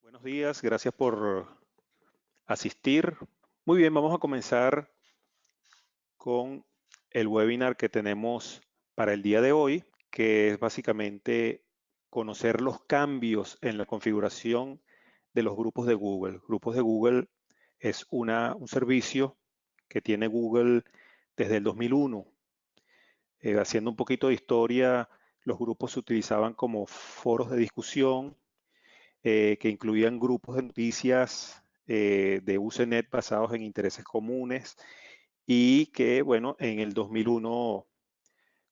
Buenos días, gracias por asistir. Muy bien, vamos a comenzar con el webinar que tenemos para el día de hoy, que es básicamente conocer los cambios en la configuración de los grupos de Google. Grupos de Google es un servicio que tiene Google desde el 2001. Haciendo un poquito de historia, los grupos se utilizaban como foros de discusión que incluían grupos de noticias de Usenet basados en intereses comunes y que, bueno, en el 2001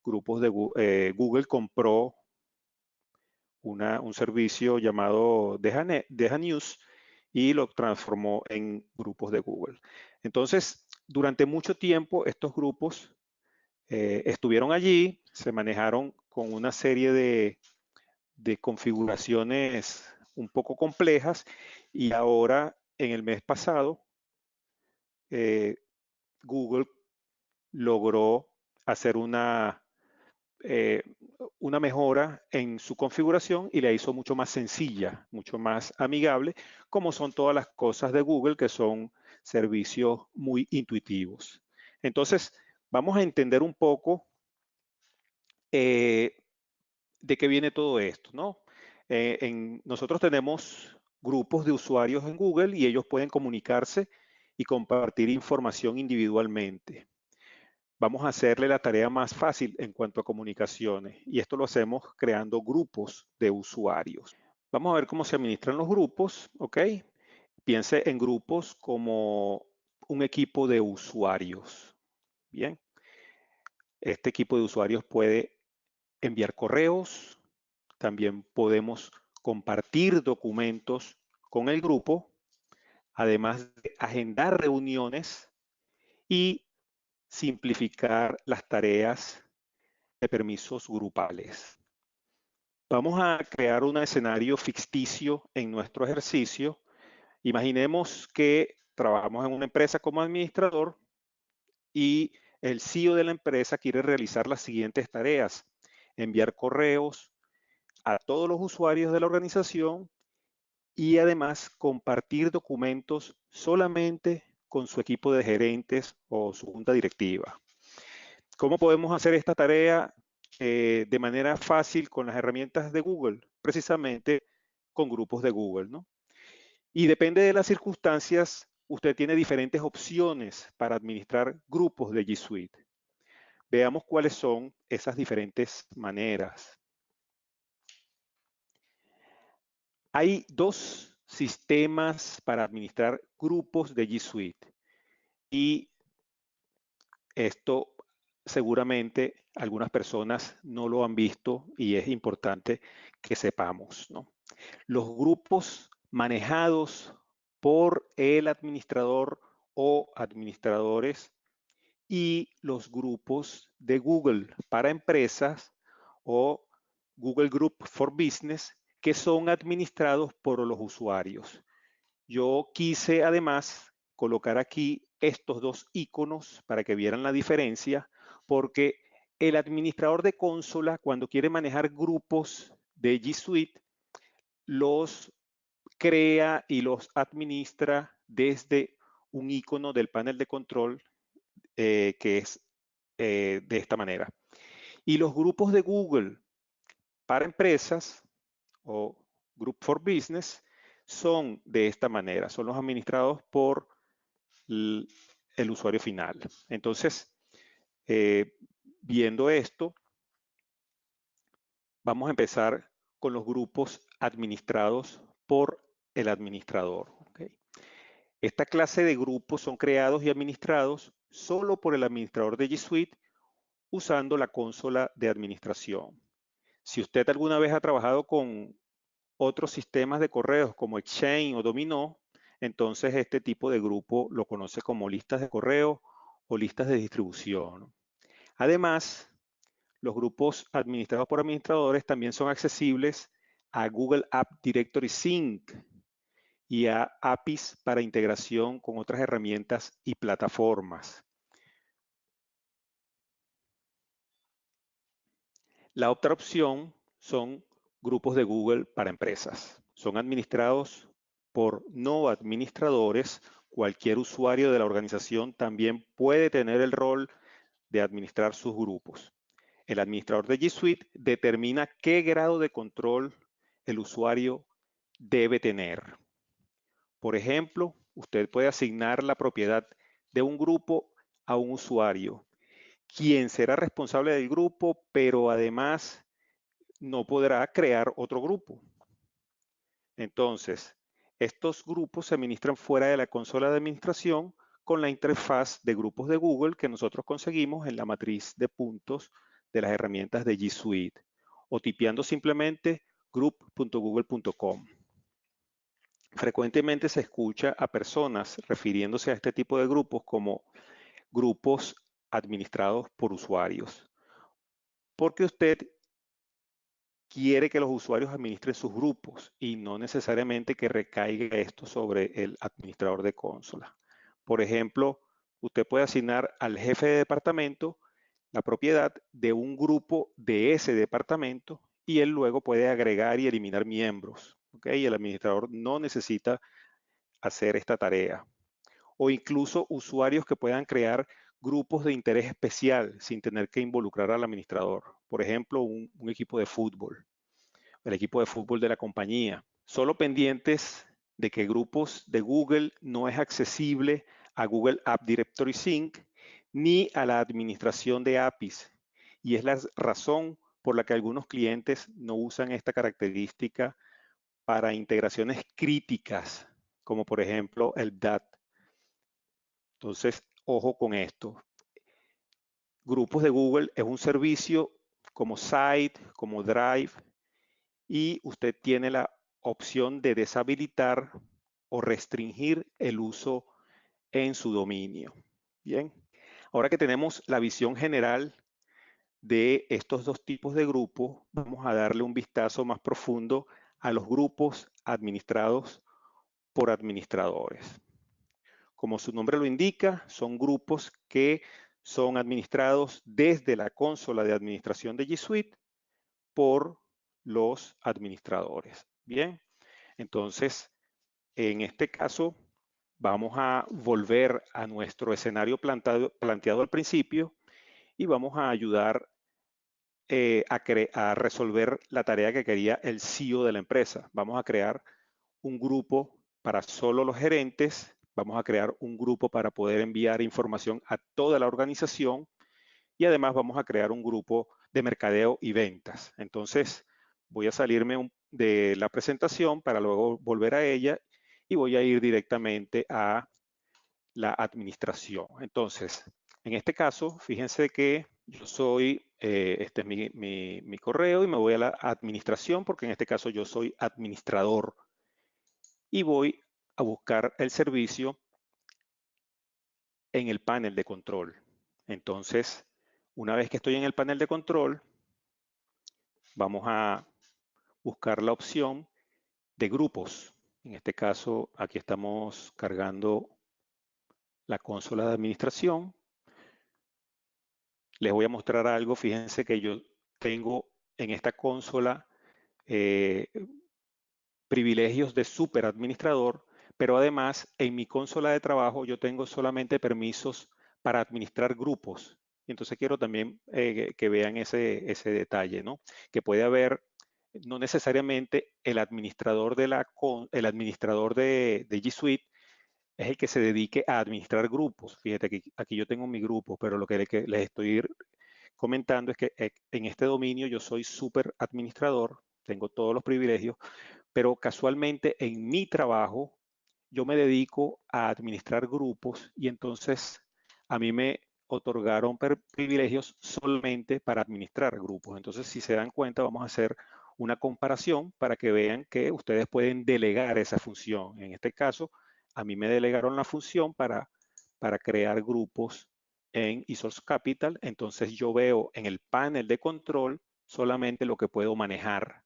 Google compró un servicio llamado Deja News y lo transformó en grupos de Google. Entonces, durante mucho tiempo estos grupos estuvieron allí, se manejaron con una serie de configuraciones un poco complejas y ahora en el mes pasado eh, Google logró hacer eh, una mejora en su configuración y la hizo mucho más sencilla, mucho más amigable, como son todas las cosas de Google, que son servicios muy intuitivos. Entonces, vamos a entender un poco eh, de qué viene todo esto, ¿no? Nosotros tenemos grupos de usuarios en Google y ellos pueden comunicarse y compartir información individualmente. Vamos a hacerle la tarea más fácil en cuanto a comunicaciones y esto lo hacemos creando grupos de usuarios. Vamos a ver cómo se administran los grupos, ¿ok? Piense en grupos como un equipo de usuarios. Bien, este equipo de usuarios puede enviar correos, también podemos compartir documentos con el grupo, además de agendar reuniones y simplificar las tareas de permisos grupales. Vamos a crear un escenario ficticio en nuestro ejercicio. Imaginemos que trabajamos en una empresa como administrador y el CEO de la empresa quiere realizar las siguientes tareas: enviar correos a todos los usuarios de la organización y además compartir documentos solamente con su equipo de gerentes o su junta directiva. ¿Cómo podemos hacer esta tarea de manera fácil con las herramientas de Google? Precisamente con grupos de Google, ¿no? Y depende de las circunstancias, usted tiene diferentes opciones para administrar grupos de G Suite. Veamos cuáles son esas diferentes maneras. Hay dos sistemas para administrar grupos de G Suite y esto seguramente algunas personas no lo han visto y es importante que sepamos, ¿no? Los grupos manejados por el administrador o administradores y los grupos de Google para empresas o Google Group for Business que son administrados por los usuarios. Yo quise además colocar aquí estos dos iconos para que vieran la diferencia, porque el administrador de consola, cuando quiere manejar grupos de G Suite, los crea y los administra desde un icono del panel de control que es de esta manera. Y los grupos de Google para empresas o Group for Business son de esta manera, son los administrados por el usuario final. Entonces, viendo esto, vamos a empezar con los grupos administrados por el administrador. ¿Okay? Esta clase de grupos son creados y administrados solo por el administrador de G Suite usando la consola de administración. Si usted alguna vez ha trabajado con otros sistemas de correos como Exchange o Dominó, entonces este tipo de grupo lo conoce como listas de correo o listas de distribución. Además, los grupos administrados por administradores también son accesibles a Google App Directory Sync y a APIs para integración con otras herramientas y plataformas. La otra opción son grupos de Google para empresas. Son administrados por no administradores, cualquier usuario de la organización también puede tener el rol de administrar sus grupos. El administrador de G Suite determina qué grado de control el usuario debe tener. Por ejemplo, usted puede asignar la propiedad de un grupo a un usuario, quien será responsable del grupo, pero además no podrá crear otro grupo. Entonces, estos grupos se administran fuera de la consola de administración con la interfaz de grupos de Google que nosotros conseguimos en la matriz de puntos de las herramientas de G Suite o tipeando simplemente group.google.com. Frecuentemente se escucha a personas refiriéndose a este tipo de grupos como grupos administrados por usuarios, porque usted quiere que los usuarios administren sus grupos y no necesariamente que recaiga esto sobre el administrador de consola. Por ejemplo, usted puede asignar al jefe de departamento la propiedad de un grupo de ese departamento y él luego puede agregar y eliminar miembros. ¿Okay? El administrador no necesita hacer esta tarea. O incluso usuarios que puedan crear grupos de interés especial sin tener que involucrar al administrador. Por ejemplo, un equipo de fútbol, el equipo de fútbol de la compañía. Solo pendientes de que grupos de Google no es accesible a Google App Directory Sync ni a la administración de APIs. Y es la razón por la que algunos clientes no usan esta característica para integraciones críticas, como por ejemplo el DAT. Entonces, ojo con esto. Grupos de Google es un servicio como Site, como Drive, y usted tiene la opción de deshabilitar o restringir el uso en su dominio. Bien, ahora que tenemos la visión general de estos dos tipos de grupos, vamos a darle un vistazo más profundo a los grupos administrados por administradores. Como su nombre lo indica, son grupos que son administrados desde la consola de administración de G Suite por los administradores. Bien, entonces, en este caso, vamos a volver a nuestro escenario planteado al principio y vamos a ayudar a resolver la tarea que quería el CEO de la empresa. Vamos a crear un grupo para solo los gerentes, vamos a crear un grupo para poder enviar información a toda la organización y además vamos a crear un grupo de mercadeo y ventas. Entonces, voy a salirme de la presentación para luego volver a ella y voy a ir directamente a la administración. Entonces, en este caso, fíjense que yo soy, este es mi correo y me voy a la administración porque en este caso yo soy administrador y voy a buscar el servicio en el panel de control. Entonces, una vez que estoy en el panel de control, vamos a buscar la opción de grupos. En este caso, aquí estamos cargando la consola de administración. Les voy a mostrar algo. Fíjense que yo tengo en esta consola privilegios de superadministrador, pero además en mi consola de trabajo yo tengo solamente permisos para administrar grupos. Entonces quiero también que vean ese detalle, ¿no? Que puede haber no necesariamente el administrador el administrador de G Suite es el que se dedique a administrar grupos. Fíjate que aquí yo tengo mi grupo, pero lo que les estoy comentando es que en este dominio yo soy super administrador, tengo todos los privilegios, pero casualmente en mi trabajo yo me dedico a administrar grupos y entonces a mí me otorgaron privilegios solamente para administrar grupos. Entonces, si se dan cuenta, vamos a hacer una comparación para que vean que ustedes pueden delegar esa función. En este caso, a mí me delegaron la función para crear grupos en eSource Capital. Entonces, yo veo en el panel de control solamente lo que puedo manejar.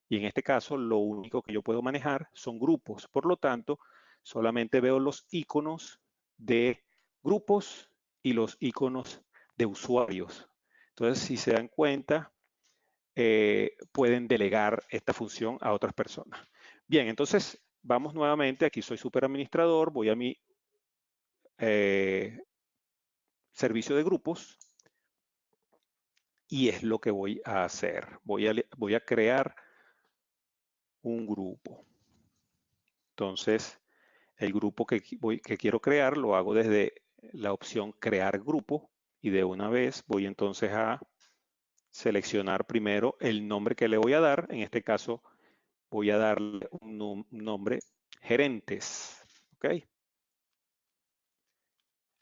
Y en este caso, lo único que yo puedo manejar son grupos. Por lo tanto, solamente veo los iconos de grupos y los iconos de usuarios. Entonces, si se dan cuenta, pueden delegar esta función a otras personas. Bien, entonces vamos nuevamente, aquí soy superadministrador, voy a mi servicio de grupos y es lo que voy a hacer. Voy a crear un grupo. Entonces, el grupo que quiero crear lo hago desde la opción crear grupo y de una vez voy entonces a seleccionar primero el nombre que le voy a dar. En este caso voy a darle un nombre gerentes. ¿Ok?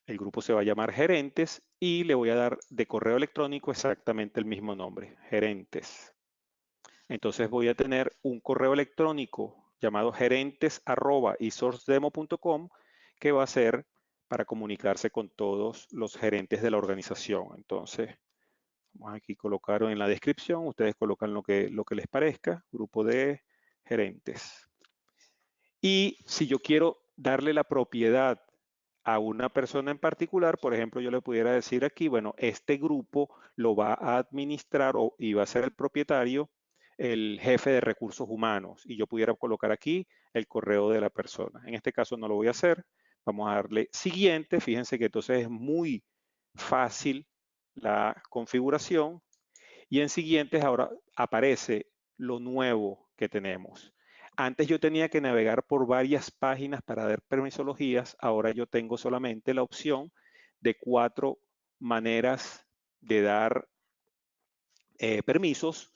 El grupo se va a llamar gerentes y le voy a dar de correo electrónico exactamente el mismo nombre, gerentes. Entonces voy a tener un correo electrónico llamado gerentes@esourcedemo.com que va a ser para comunicarse con todos los gerentes de la organización. Entonces, vamos aquí a colocar en la descripción, ustedes colocan lo que les parezca, grupo de gerentes. Y si yo quiero darle la propiedad a una persona en particular, por ejemplo, yo le pudiera decir aquí, bueno, este grupo lo va a administrar y va a ser el propietario, el jefe de recursos humanos, y yo pudiera colocar aquí el correo de la persona. En este caso no lo voy a hacer. Vamos a darle siguiente. Fíjense que entonces es muy fácil la configuración y en siguientes ahora aparece lo nuevo que tenemos. Antes yo tenía que navegar por varias páginas para dar permisologías, ahora yo tengo solamente la opción de 4 maneras de dar permisos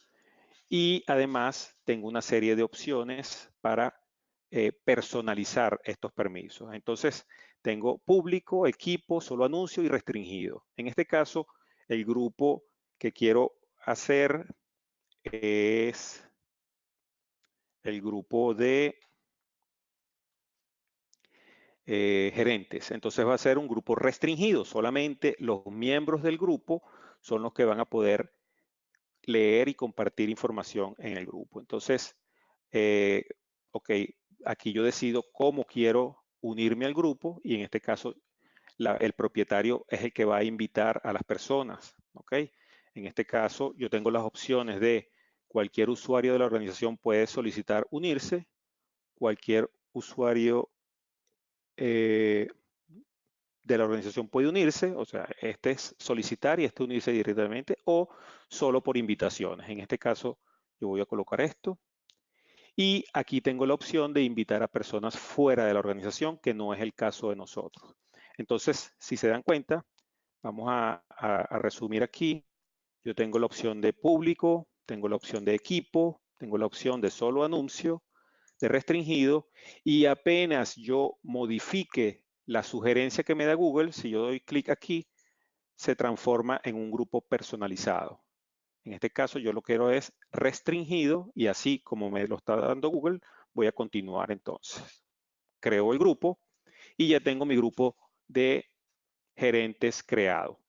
y además tengo una serie de opciones para personalizar estos permisos. Entonces tengo público, equipo, solo anuncio y restringido. En este caso, el grupo que quiero hacer es el grupo de gerentes. Entonces va a ser un grupo restringido. Solamente los miembros del grupo son los que van a poder leer y compartir información en el grupo. Entonces, ok, aquí yo decido cómo quiero unirme al grupo y en este caso el propietario es el que va a invitar a las personas. Ok, en este caso yo tengo las opciones de cualquier usuario de la organización puede solicitar unirse, cualquier usuario de la organización puede unirse, o sea, este es solicitar y este unirse directamente o solo por invitaciones. En este caso, yo voy a colocar esto y aquí tengo la opción de invitar a personas fuera de la organización, que no es el caso de nosotros. Entonces, si se dan cuenta, vamos a resumir aquí. Yo tengo la opción de público, tengo la opción de equipo, tengo la opción de solo anuncio, de restringido y apenas yo modifique la sugerencia que me da Google, si yo doy clic aquí, se transforma en un grupo personalizado. En este caso yo lo quiero es restringido y así como me lo está dando Google, voy a continuar entonces. Creo el grupo y ya tengo mi grupo de gerentes creado.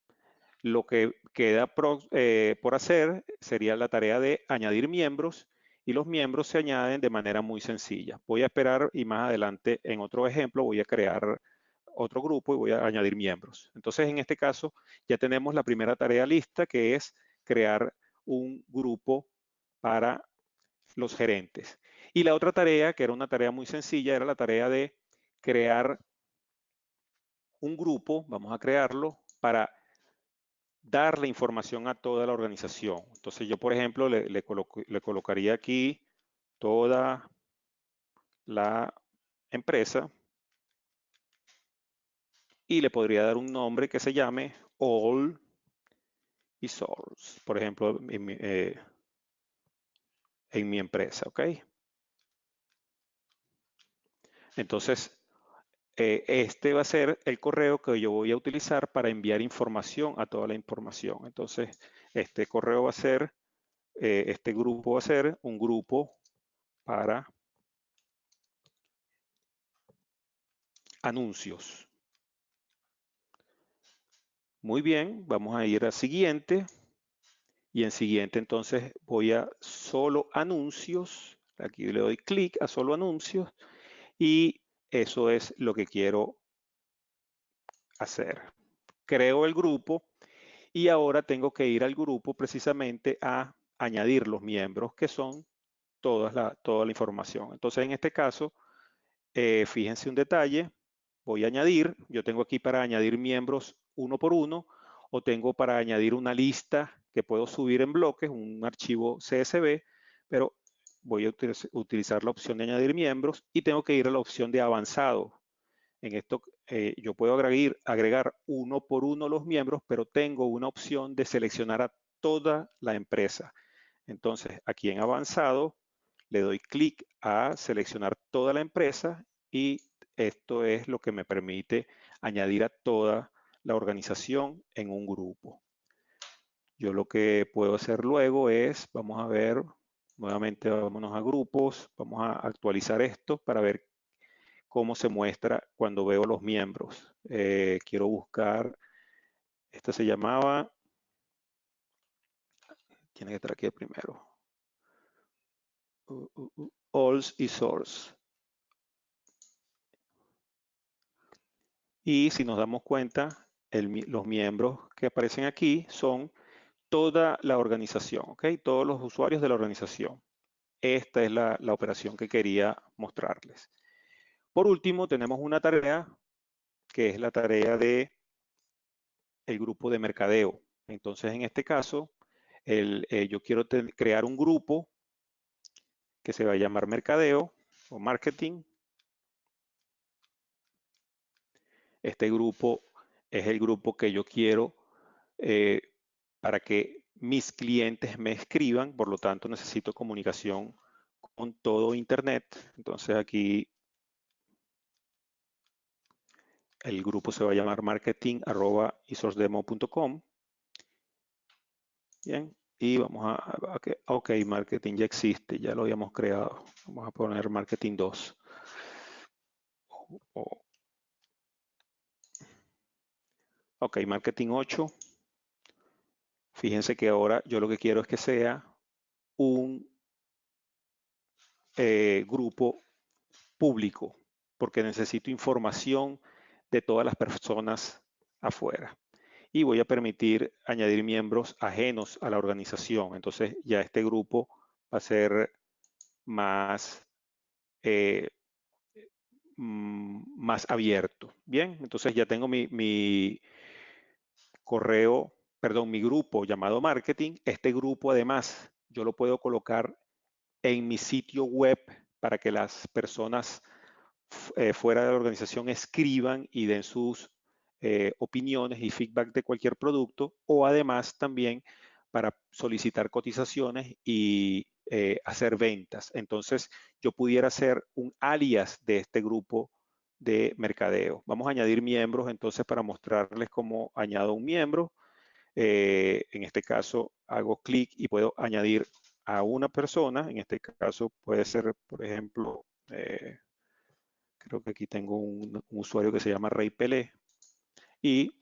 Lo que queda por hacer sería la tarea de añadir miembros y los miembros se añaden de manera muy sencilla. Voy a esperar y más adelante en otro ejemplo voy a crear otro grupo y voy a añadir miembros. Entonces en este caso ya tenemos la primera tarea lista que es crear un grupo para los gerentes. Y la otra tarea, que era una tarea muy sencilla, era la tarea de crear un grupo, vamos a crearlo, para dar la información a toda la organización. Entonces yo, por ejemplo, le colocaría aquí toda la empresa y le podría dar un nombre que se llame All Resource, por ejemplo, en mi empresa, ¿ok? Entonces, este va a ser el correo que yo voy a utilizar para enviar información a toda la información. Entonces, este correo va a ser, este grupo va a ser un grupo para anuncios. Muy bien, vamos a ir a siguiente. Y en siguiente entonces voy a solo anuncios. Aquí le doy clic a solo anuncios y eso es lo que quiero hacer. Creo el grupo y ahora tengo que ir al grupo precisamente a añadir los miembros que son toda la información. Entonces en este caso Fíjense un detalle, voy a añadir, yo tengo aquí para añadir miembros uno por uno, o tengo para añadir una lista que puedo subir en bloques, un archivo CSV, pero voy a utilizar la opción de añadir miembros y tengo que ir a la opción de avanzado. En esto yo puedo agregar uno por uno los miembros, pero tengo una opción de seleccionar a toda la empresa. Entonces, aquí en avanzado, le doy clic a seleccionar toda la empresa y esto es lo que me permite añadir a toda la organización en un grupo. Yo lo que puedo hacer luego es, vamos a ver, nuevamente vámonos a grupos, vamos a actualizar esto para ver cómo se muestra cuando veo los miembros. Quiero buscar, esta se llamaba, tiene que estar aquí primero, Alls y Source. Y si nos damos cuenta, los miembros que aparecen aquí son toda la organización, ¿ok? Todos los usuarios de la organización. Esta es la operación que quería mostrarles. Por último, tenemos una tarea que es la tarea de el grupo de mercadeo. Entonces, en este caso, yo quiero crear un grupo que se va a llamar mercadeo o marketing. Este grupo es el grupo que yo quiero eh, para que mis clientes me escriban, por lo tanto necesito comunicación con todo Internet. Entonces aquí el grupo se va a llamar marketing@esourcedemo.com. Bien, y vamos ok, marketing ya existe, ya lo habíamos creado. Vamos a poner marketing 2. Ok, marketing 8. Fíjense que ahora yo lo que quiero es que sea un grupo público, porque necesito información de todas las personas afuera. Y voy a permitir añadir miembros ajenos a la organización. Entonces ya este grupo va a ser más, eh, más abierto. Bien, entonces ya tengo mi correo, perdón, mi grupo llamado marketing. Este grupo además yo lo puedo colocar en mi sitio web para que las personas fuera de la organización escriban y den sus opiniones y feedback de cualquier producto, o además también para solicitar cotizaciones y hacer ventas. Entonces, yo pudiera hacer un alias de este grupo de mercadeo. Vamos a añadir miembros entonces para mostrarles cómo añado un miembro. En este caso, hago clic y puedo añadir a una persona. En este caso puede ser, por ejemplo, creo que aquí tengo un usuario que se llama Rey Pelé y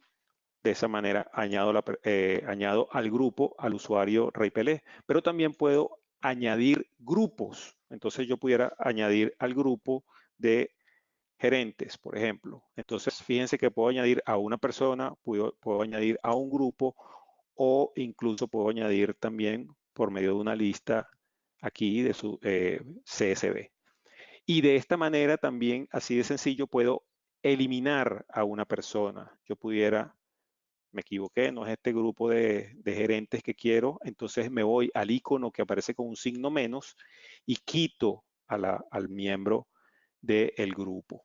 de esa manera añado al grupo al usuario Rey Pelé, pero también puedo añadir grupos. Entonces yo pudiera añadir al grupo de gerentes, por ejemplo. Entonces fíjense que puedo añadir a una persona, puedo añadir a un grupo o incluso puedo añadir también por medio de una lista aquí de su CSV. Y de esta manera también, así de sencillo, puedo eliminar a una persona. Yo pudiera, me equivoqué, no es este grupo de gerentes que quiero, entonces me voy al icono que aparece con un signo menos y quito al miembro del grupo.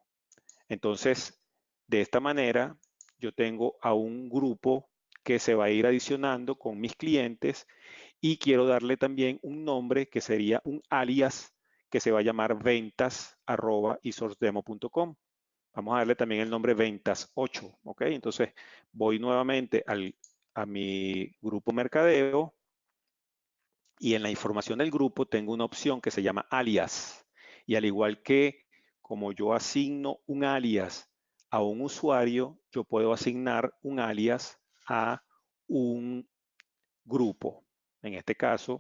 Entonces, de esta manera, yo tengo a un grupo que se va a ir adicionando con mis clientes y quiero darle también un nombre que sería un alias que se va a llamar ventas@esourcedemo.com. Vamos a darle también el nombre ventas 8, ¿ok? Entonces voy nuevamente a mi grupo mercadeo y en la información del grupo tengo una opción que se llama alias. Y al igual que como yo asigno un alias a un usuario, yo puedo asignar un alias a un grupo. En este caso,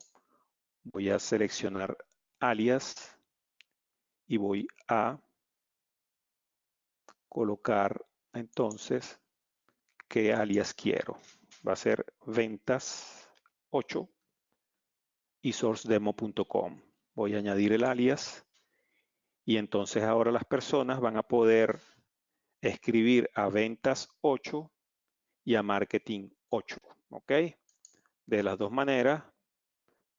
voy a seleccionar alias y voy a colocar entonces qué alias quiero. Va a ser ventas 8 y sourcedemo.com. Voy a añadir el alias Y entonces ahora las personas van a poder escribir a ventas 8 y a marketing 8, ¿ok? De las dos maneras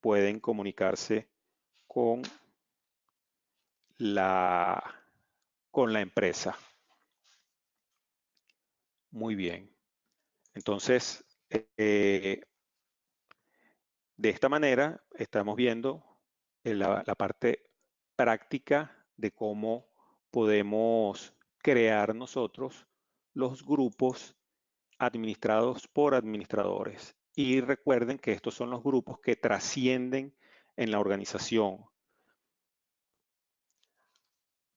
pueden comunicarse con la, con la empresa. Muy bien. Entonces, de esta manera estamos viendo la parte práctica de cómo podemos crear nosotros los grupos administrados por administradores. Y recuerden que estos son los grupos que trascienden en la organización.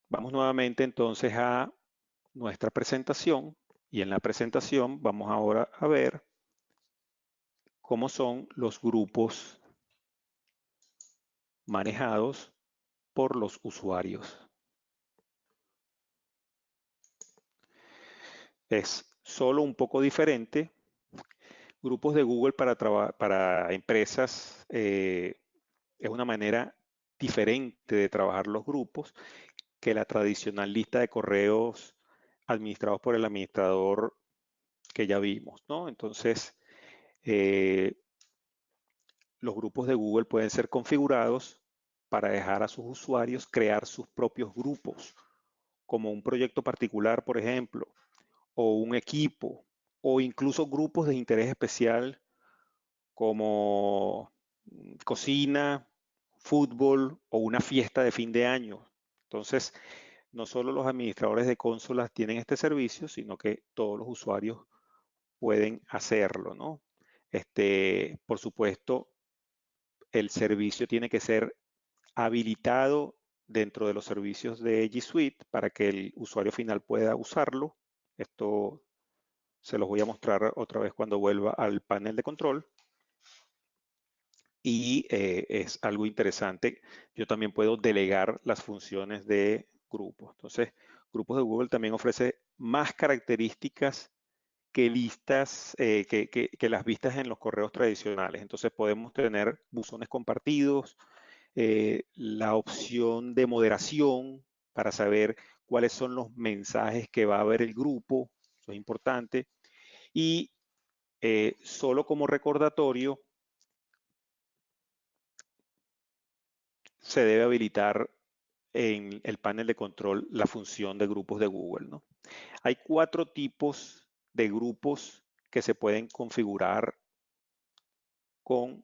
Vamos nuevamente entonces a nuestra presentación y en la presentación vamos ahora a ver cómo son los grupos manejados por los usuarios. Es solo un poco diferente. Grupos de Google para empresas es una manera diferente de trabajar los grupos que la tradicional lista de correos administrados por el administrador que ya vimos, ¿no? Entonces, eh, los grupos de Google pueden ser configurados para dejar a sus usuarios crear sus propios grupos, como un proyecto particular, por ejemplo, o un equipo, o incluso grupos de interés especial como cocina, fútbol o una fiesta de fin de año. Entonces, no solo los administradores de consolas tienen este servicio, sino que todos los usuarios pueden hacerlo, ¿no? Por supuesto, el servicio tiene que ser habilitado dentro de los servicios de G Suite para que el usuario final pueda usarlo. Esto se los voy a mostrar otra vez cuando vuelva al panel de control. Y es algo interesante. Yo también puedo delegar las funciones de grupos. Entonces, grupos de Google también ofrece más características que listas, que las vistas en los correos tradicionales. Entonces, podemos tener buzones compartidos, la opción de moderación para saber cuáles son los mensajes que va a ver el grupo. Eso es importante. Y solo como recordatorio, se debe habilitar en el panel de control la función de grupos de Google, ¿no? Hay 4 tipos de grupos que se pueden configurar con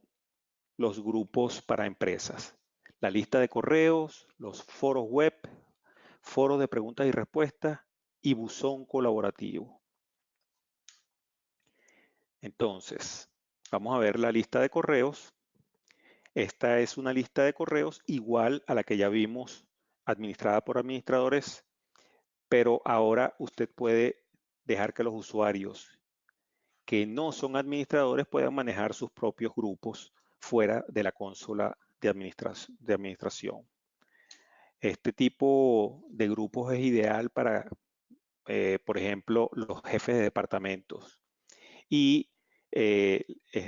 los grupos para empresas. La lista de correos, los foros web, foros de preguntas y respuestas y buzón colaborativo. Entonces, vamos a ver la lista de correos. Esta es una lista de correos igual a la que ya vimos administrada por administradores, pero ahora usted puede dejar que los usuarios que no son administradores puedan manejar sus propios grupos fuera de la consola de administración. Este tipo de grupos es ideal para, por ejemplo, los jefes de departamentos. Y es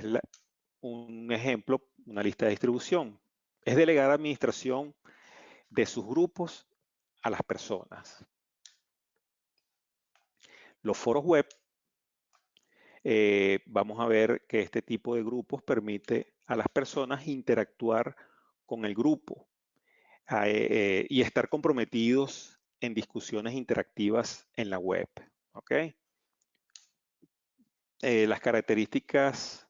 un ejemplo, una lista de distribución. Es delegar administración de sus grupos a las personas. Los foros web, vamos a ver que este tipo de grupos permite a las personas interactuar con el grupo y estar comprometidos en discusiones interactivas en la web. ¿Okay? Las características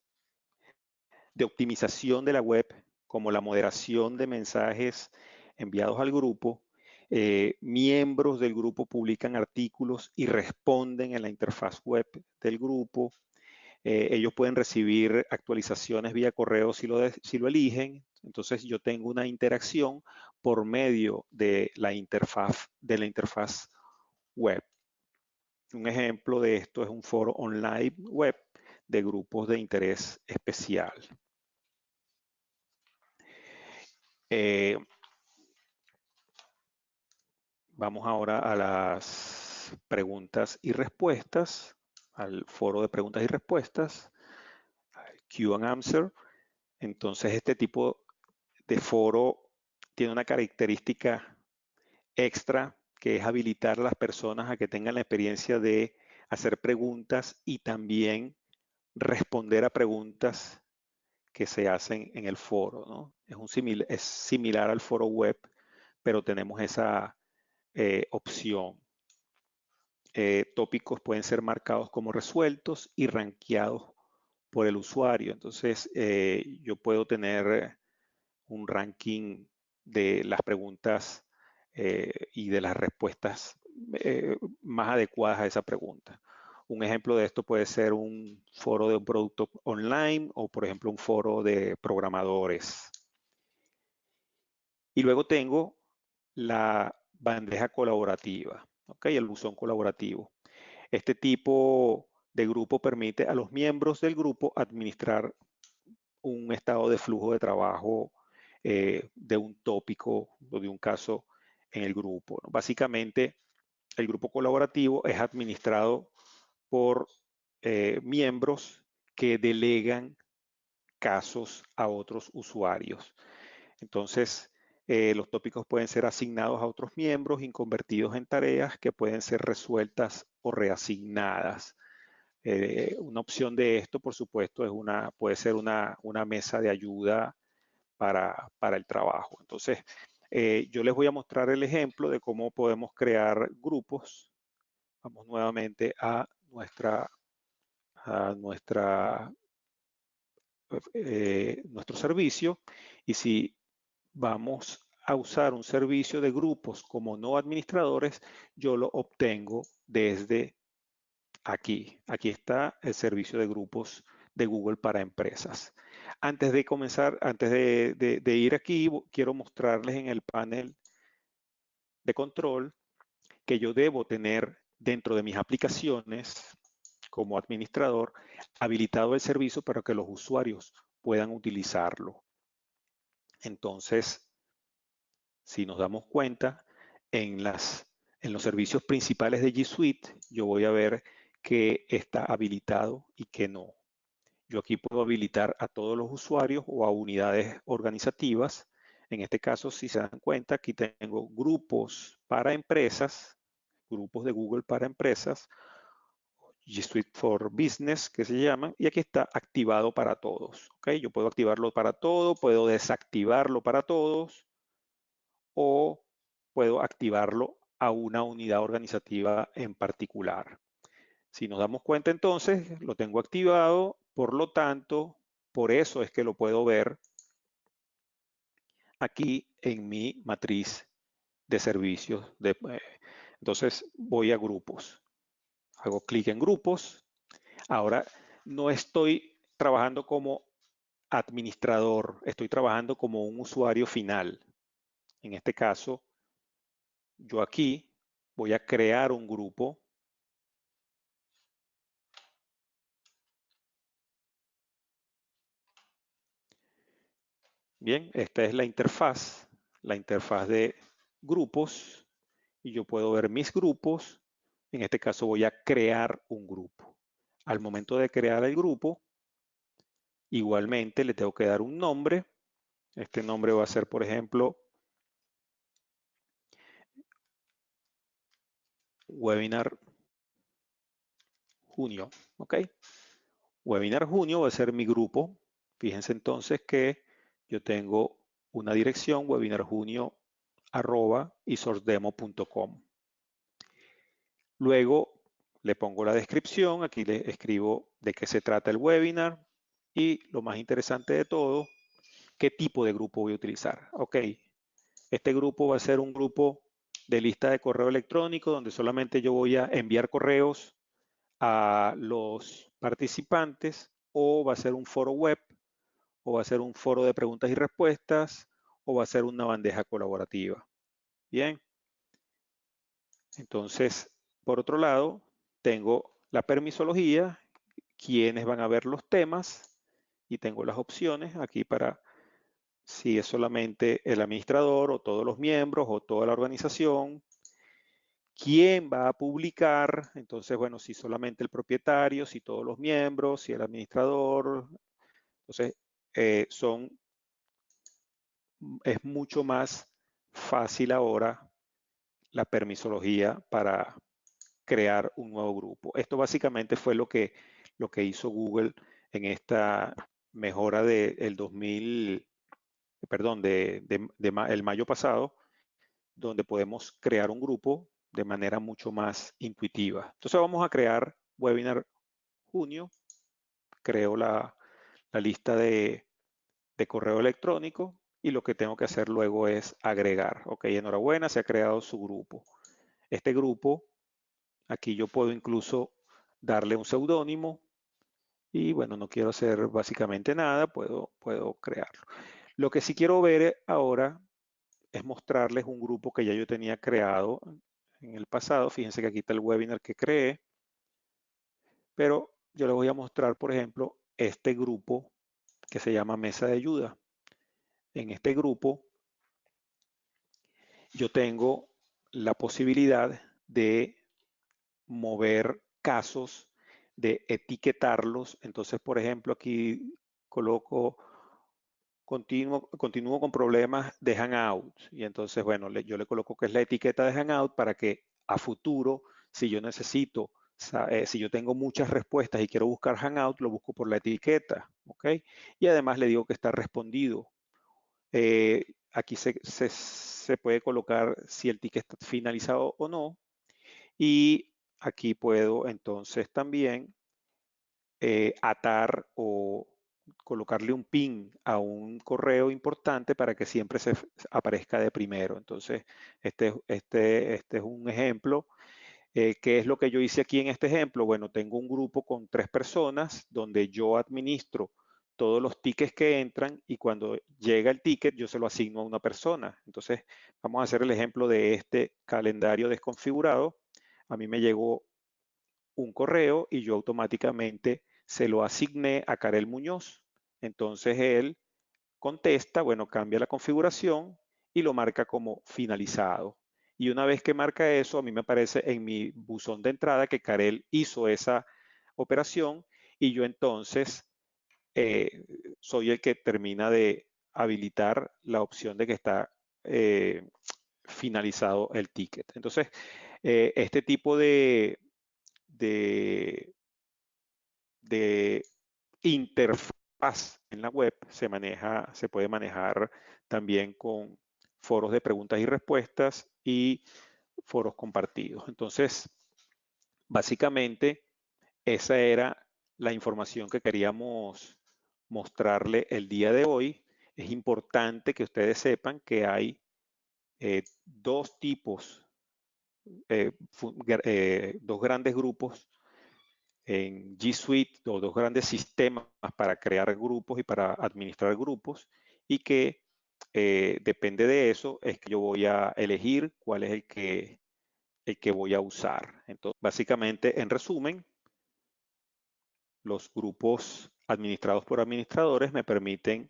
de optimización de la web, como la moderación de mensajes enviados al grupo, miembros del grupo publican artículos y responden en la interfaz web del grupo. Ellos pueden recibir actualizaciones vía correo si lo eligen. Entonces yo tengo una interacción por medio de la interfaz web. Un ejemplo de esto es un foro online web de grupos de interés especial. Vamos ahora a las preguntas y respuestas, al foro de preguntas y respuestas, Q and Answer. Entonces este tipo de foro tiene una característica extra, que es habilitar a las personas a que tengan la experiencia de hacer preguntas y también responder a preguntas que se hacen en el foro, ¿no? Es similar al foro web, pero tenemos esa opción. Tópicos pueden ser marcados como resueltos y rankeados por el usuario. Entonces, yo puedo tener un ranking de las preguntas y de las respuestas más adecuadas a esa pregunta. Un ejemplo de esto puede ser un foro de un producto online o, por ejemplo, un foro de programadores. Y luego tengo la bandeja colaborativa, ¿ok? El buzón colaborativo. Este tipo de grupo permite a los miembros del grupo administrar un estado de flujo de trabajo de un tópico o de un caso en el grupo, ¿no? Básicamente, el grupo colaborativo es administrado por miembros que delegan casos a otros usuarios. Entonces, los tópicos pueden ser asignados a otros miembros y convertidos en tareas que pueden ser resueltas o reasignadas. Una opción de esto, por supuesto, puede ser una mesa de ayuda para el trabajo. Entonces, yo les voy a mostrar el ejemplo de cómo podemos crear grupos. Vamos nuevamente a nuestro servicio, y si vamos a usar un servicio de grupos como no administradores, yo lo obtengo desde aquí. Aquí está el servicio de grupos de Google para empresas. Antes de comenzar, antes de ir aquí, quiero mostrarles en el panel de control que yo debo tener dentro de mis aplicaciones como administrador habilitado el servicio para que los usuarios puedan utilizarlo. Entonces, si nos damos cuenta, en los servicios principales de G Suite, yo voy a ver que está habilitado y que no. Yo aquí puedo habilitar a todos los usuarios o a unidades organizativas. En este caso, si se dan cuenta, aquí tengo grupos para empresas, grupos de Google para empresas, G Suite for Business, que se llama, y aquí está activado para todos. ¿Okay? Yo puedo activarlo para todo, puedo desactivarlo para todos, o puedo activarlo a una unidad organizativa en particular. Si nos damos cuenta entonces, lo tengo activado, por lo tanto, por eso es que lo puedo ver aquí en mi matriz de servicios. Entonces voy a grupos, hago clic en grupos. Ahora no estoy trabajando como administrador, estoy trabajando como un usuario final. En este caso, yo aquí voy a crear un grupo. Bien, esta es la interfaz de grupos, y yo puedo ver mis grupos. En este caso voy a crear un grupo. Al momento de crear el grupo, igualmente le tengo que dar un nombre. Este nombre va a ser, por ejemplo, Webinar Junio. ¿Ok? Webinar Junio va a ser mi grupo. Fíjense entonces que yo tengo una dirección, webinarjunio@esourcedemo.com. Luego le pongo la descripción, aquí le escribo de qué se trata el webinar y lo más interesante de todo, qué tipo de grupo voy a utilizar. Ok, este grupo va a ser un grupo de lista de correo electrónico donde solamente yo voy a enviar correos a los participantes, o va a ser un foro web, o va a ser un foro de preguntas y respuestas, o va a ser una bandeja colaborativa. Bien, entonces, por otro lado, tengo la permisología, quiénes van a ver los temas, y tengo las opciones aquí para si es solamente el administrador o todos los miembros o toda la organización. ¿Quién va a publicar? Entonces, bueno, si solamente el propietario, si todos los miembros, si el administrador. Entonces, es mucho más fácil ahora la permisología para crear un nuevo grupo. Esto básicamente fue lo que hizo Google en esta mejora del 2000, perdón, el mayo pasado, donde podemos crear un grupo de manera mucho más intuitiva. Entonces vamos a crear webinar junio, creo la lista de correo electrónico y lo que tengo que hacer luego es agregar. Ok, enhorabuena, se ha creado su grupo. Este grupo, aquí yo puedo incluso darle un seudónimo y bueno, no quiero hacer básicamente nada, puedo crearlo. Lo que sí quiero ver ahora es mostrarles un grupo que ya yo tenía creado en el pasado. Fíjense que aquí está el webinar que creé, pero yo les voy a mostrar, por ejemplo, este grupo que se llama Mesa de Ayuda. En este grupo yo tengo la posibilidad de mover casos, de etiquetarlos. Entonces, por ejemplo, aquí coloco continúo con problemas de Hangout. Y entonces, bueno, yo le coloco que es la etiqueta de Hangout para que a futuro, si yo necesito, si yo tengo muchas respuestas y quiero buscar Hangout, lo busco por la etiqueta. ¿Ok? Y además le digo que está respondido. Aquí se puede colocar si el ticket está finalizado o no. Y aquí puedo entonces también atar o colocarle un pin a un correo importante para que siempre se aparezca de primero. Entonces, este es un ejemplo. ¿Qué es lo que yo hice aquí en este ejemplo? Bueno, tengo un grupo con 3 personas donde yo administro todos los tickets que entran y cuando llega el ticket yo se lo asigno a una persona. Entonces, vamos a hacer el ejemplo de este calendario desconfigurado. A mí me llegó un correo y yo automáticamente se lo asigné a Karel Muñoz. Entonces él contesta, bueno, cambia la configuración y lo marca como finalizado. Y una vez que marca eso, a mí me aparece en mi buzón de entrada que Karel hizo esa operación y yo entonces soy el que termina de habilitar la opción de que está finalizado el ticket. Entonces, este tipo de, de interfaz en la web se puede manejar también con foros de preguntas y respuestas y foros compartidos. Entonces, básicamente, esa era la información que queríamos mostrarle el día de hoy. Es importante que ustedes sepan que hay dos tipos, dos grandes grupos en G Suite, o dos grandes sistemas para crear grupos y para administrar grupos, y que depende de eso es que yo voy a elegir cuál es el que voy a usar. Entonces, básicamente, en resumen, los grupos administrados por administradores me permiten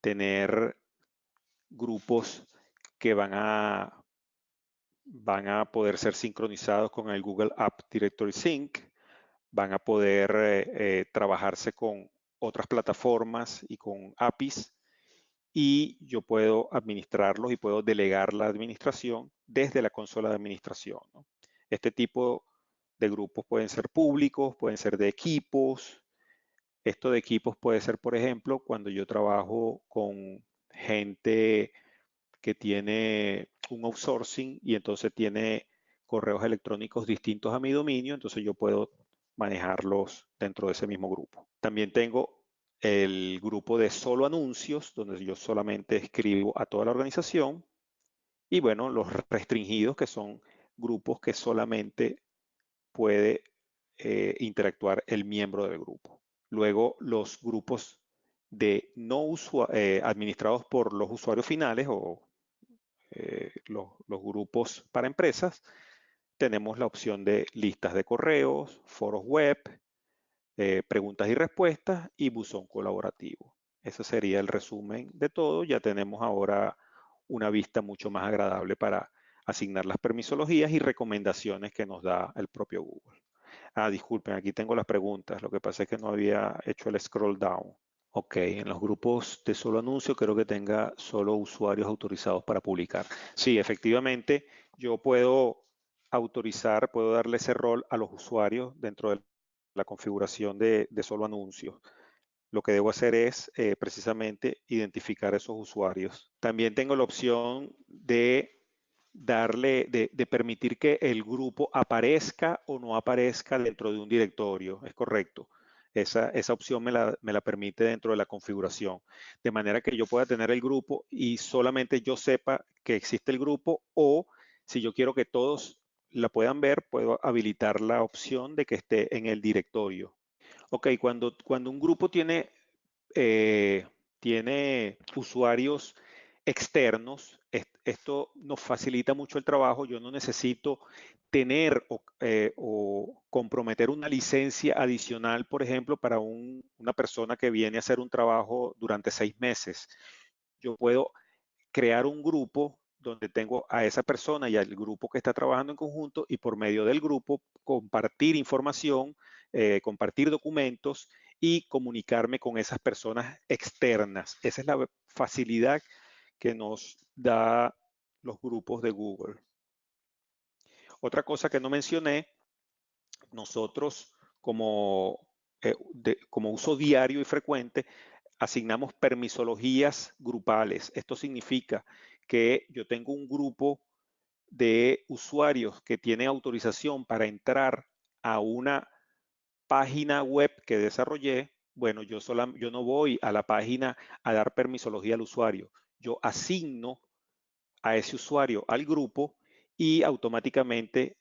tener grupos que van a poder ser sincronizados con el Google App Directory Sync, van a poder trabajarse con otras plataformas y con APIs y yo puedo administrarlos y puedo delegar la administración desde la consola de administración, ¿no? Este tipo de grupos pueden ser públicos, pueden ser de equipos. Esto de equipos puede ser, por ejemplo, cuando yo trabajo con gente que tiene un outsourcing y entonces tiene correos electrónicos distintos a mi dominio, entonces yo puedo manejarlos dentro de ese mismo grupo. También tengo el grupo de solo anuncios, donde yo solamente escribo a toda la organización. Y bueno, los restringidos, que son grupos que solamente puede interactuar el miembro del grupo. Luego, los grupos de no administrados por los usuarios finales o los grupos para empresas, tenemos la opción de listas de correos, foros web, preguntas y respuestas y buzón colaborativo. Ese sería el resumen de todo. Ya tenemos ahora una vista mucho más agradable para asignar las permisologías y recomendaciones que nos da el propio Google. Ah, disculpen, aquí tengo las preguntas. Lo que pasa es que no había hecho el scroll down. Ok, en los grupos de solo anuncio creo que tenga solo usuarios autorizados para publicar. Sí, efectivamente, yo puedo autorizar, puedo darle ese rol a los usuarios dentro de la configuración de solo anuncios. Lo que debo hacer es precisamente identificar esos usuarios. También tengo la opción de de permitir que el grupo aparezca o no aparezca dentro de un directorio. Es correcto. Esa opción me la permite dentro de la configuración. De manera que yo pueda tener el grupo y solamente yo sepa que existe el grupo, o si yo quiero que todos la puedan ver, puedo habilitar la opción de que esté en el directorio. Ok, cuando un grupo eh, tiene usuarios externos, esto nos facilita mucho el trabajo. Yo no necesito tener o comprometer una licencia adicional, por ejemplo, para una persona que viene a hacer un trabajo durante 6 meses. Yo puedo crear un grupo donde tengo a esa persona y al grupo que está trabajando en conjunto, y por medio del grupo compartir información, compartir documentos y comunicarme con esas personas externas. Esa es la facilidad que nos da los grupos de Google. Otra cosa que no mencioné, nosotros como uso diario y frecuente, asignamos permisologías grupales. Esto significa que yo tengo un grupo de usuarios que tiene autorización para entrar a una página web que desarrollé. Bueno, yo no voy a la página a dar permisología al usuario. Yo asigno a ese usuario al grupo y automáticamente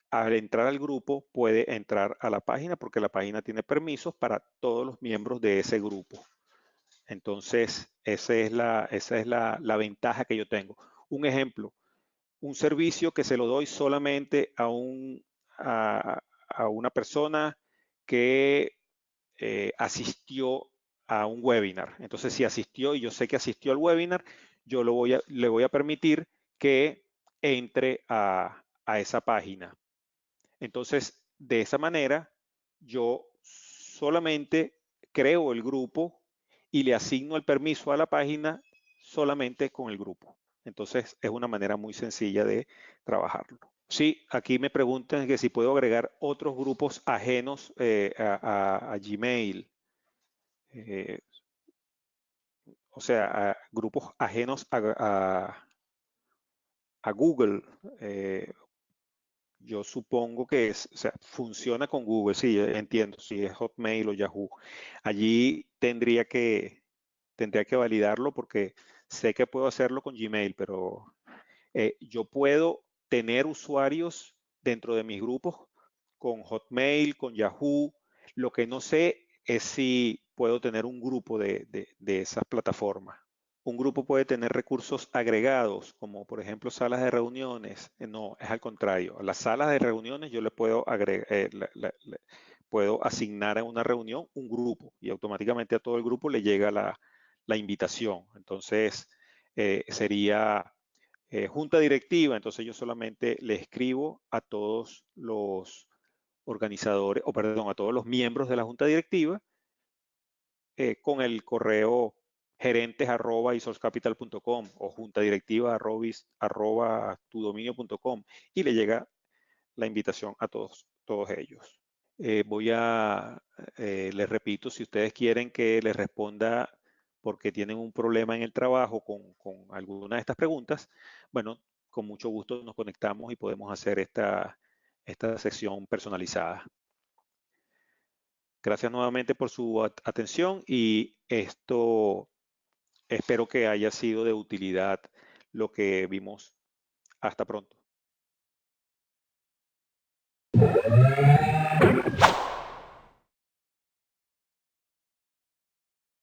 al entrar al grupo puede entrar a la página, porque la página tiene permisos para todos los miembros de ese grupo. Entonces, esa es la ventaja que yo tengo. Un ejemplo, un servicio que se lo doy solamente a una persona que asistió a un webinar. Entonces, si asistió y yo sé que asistió al webinar, yo le voy a permitir que entre a esa página. Entonces, de esa manera, yo solamente creo el grupo y le asigno el permiso a la página solamente con el grupo. Entonces, es una manera muy sencilla de trabajarlo. Sí, aquí me preguntan que si puedo agregar otros grupos ajenos a Gmail, eh, o sea, a grupos ajenos a Google. Yo supongo que o sea, funciona con Google, sí, entiendo, si es Hotmail o Yahoo. Allí tendría que validarlo, porque sé que puedo hacerlo con Gmail, pero yo puedo tener usuarios dentro de mis grupos con Hotmail, con Yahoo. Lo que no sé es si puedo tener un grupo de esas plataformas. Un grupo puede tener recursos agregados, como por ejemplo salas de reuniones. No, es al contrario. A las salas de reuniones yo le puedo agregar, puedo asignar a una reunión un grupo, y automáticamente a todo el grupo le llega la invitación. Entonces, sería junta directiva. Entonces yo solamente le escribo a todos los organizadores, o perdón, a todos los miembros de la junta directiva, con el correo gerentes@isourcecapital.com o juntadirectiva@tudominio.com, y le llega la invitación a todos ellos. Les repito, si ustedes quieren que les responda porque tienen un problema en el trabajo con alguna de estas preguntas, bueno, con mucho gusto nos conectamos y podemos hacer esta sesión personalizada. Gracias nuevamente por su atención, y esto espero que haya sido de utilidad lo que vimos. Hasta pronto.